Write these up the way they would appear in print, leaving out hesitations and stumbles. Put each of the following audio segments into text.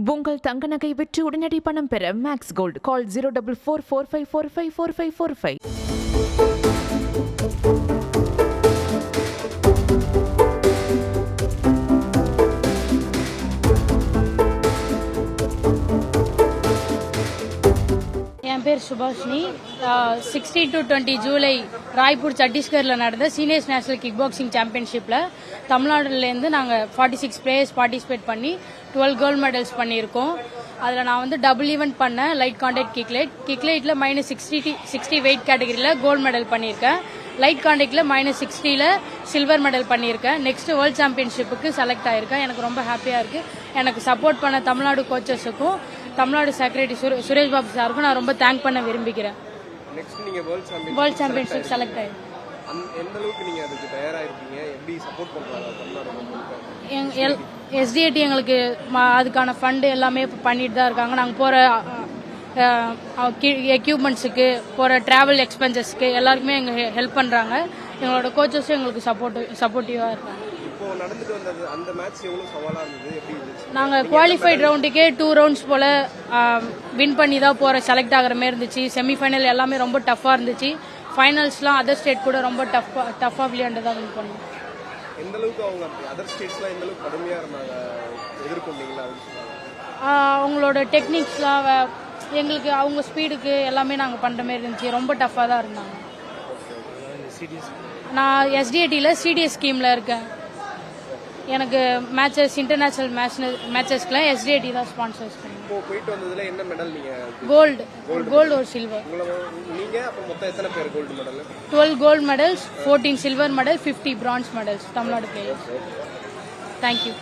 உங்கள் தங்க நகை விற்று உடனடி பணம் பெற மேக்ஸ் கோல்ட் கால் 0444454545. என் பேர் சுபாஷினி. 16 to 20 ஜூலை ராய்ப்பூர் சத்தீஸ்கரில் நடந்த சீனியர்ஸ் நேஷனல் கிக் பாக்ஸிங் சாம்பியன்ஷிப்பில் தமிழ்நாடுலேருந்து நாங்கள் 46 பிளேயர்ஸ் பார்ட்டிசிபேட் பண்ணி 12 கோல்டு மெடல்ஸ் பண்ணியிருக்கோம். அதில் நான் வந்து டபுள் ஈவெண்ட் பண்ணேன். லைட் கான்டாக்ட் கிக்லைட்டில் -60 வெயிட் கேட்டகரியில் கோல்டு மெடல் பண்ணியிருக்கேன். லைட் கான்டாக்டில் -60 சில்வர் மெடல் பண்ணியிருக்கேன். நெக்ஸ்ட் வேர்ல்டு சாம்பியன்ஷிப்புக்கு செலக்ட் ஆகியிருக்கேன். எனக்கு ரொம்ப ஹாப்பியாக இருக்குது. எனக்கு சப்போர்ட் பண்ண தமிழ்நாடு கோச்சஸுக்கும் தமிழ்நாடு செக்ரட்டரி சுரேஷ் பாபு சாருக்கும் நான் ரொம்ப தேங்க் பண்ண விரும்புகிறேன். வேர்ல்டு சாம்பியன்ஷிப் செலக்ட் ஆகிருக்கேன். எஸ்டிஏடி எங்களுக்கு அதுக்கான ஃபண்டு எல்லாமே பண்ணிட்டு தான் இருக்காங்க. நாங்கள் போகிற எக்யூப்மெண்ட்ஸுக்கு போகிற ட்ராவல் எக்ஸ்பென்சஸ்க்கு எல்லாருக்குமே எங்கள் ஹெல்ப் பண்ணுறாங்க. எங்களோட கோச்சஸும் எங்களுக்கு சப்போர்ட்டிவாக இருக்காங்க. நாங்கள் குவாலிஃபைட் ரவுண்டுக்கே 2 ரவுண்ட்ஸ் போல் வின் பண்ணி தான் போகிற செலக்ட் ஆகிற மாதிரி இருந்துச்சு. செமிஃபைனல் எல்லாமே ரொம்ப டஃப்பாக இருந்துச்சு. ஃபைனல்ஸ்லாம் அதர் ஸ்டேட் கூட ரொம்ப டஃப்பாக விளையாண்டு தான் வின் பண்ணோம். அவங்களோட டெக்னிக்ஸ்லாம் எங்களுக்கு அவங்க ஸ்பீடுக்கு எல்லாமே நாங்கள் பண்ணுற மாதிரி இருந்துச்சு. ரொம்ப டஃப்பாக தான் இருந்தாங்க. நான் எஸ்டிஏடியில் சிடிஎஸ் ஸ்கீமில் இருக்கேன். எனக்கு மேட்சஸ் இன்டர்நேஷனல் மேட்சஸ்க்குலாம் எஸ்டிஏடி தான் ஸ்பான்சர்ஸ் பண்ணுங்க. கோல்டு ஒரு silver. 12 gold medals, 14 silver medal, 50 bronze medals Tamil Nadu players. Thank you.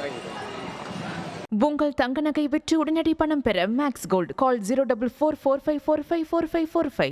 உங்கள் தங்க நகை விற்று உடனடி பணம் பெற மேக்ஸ் கோல்ட் கால் 044455454545.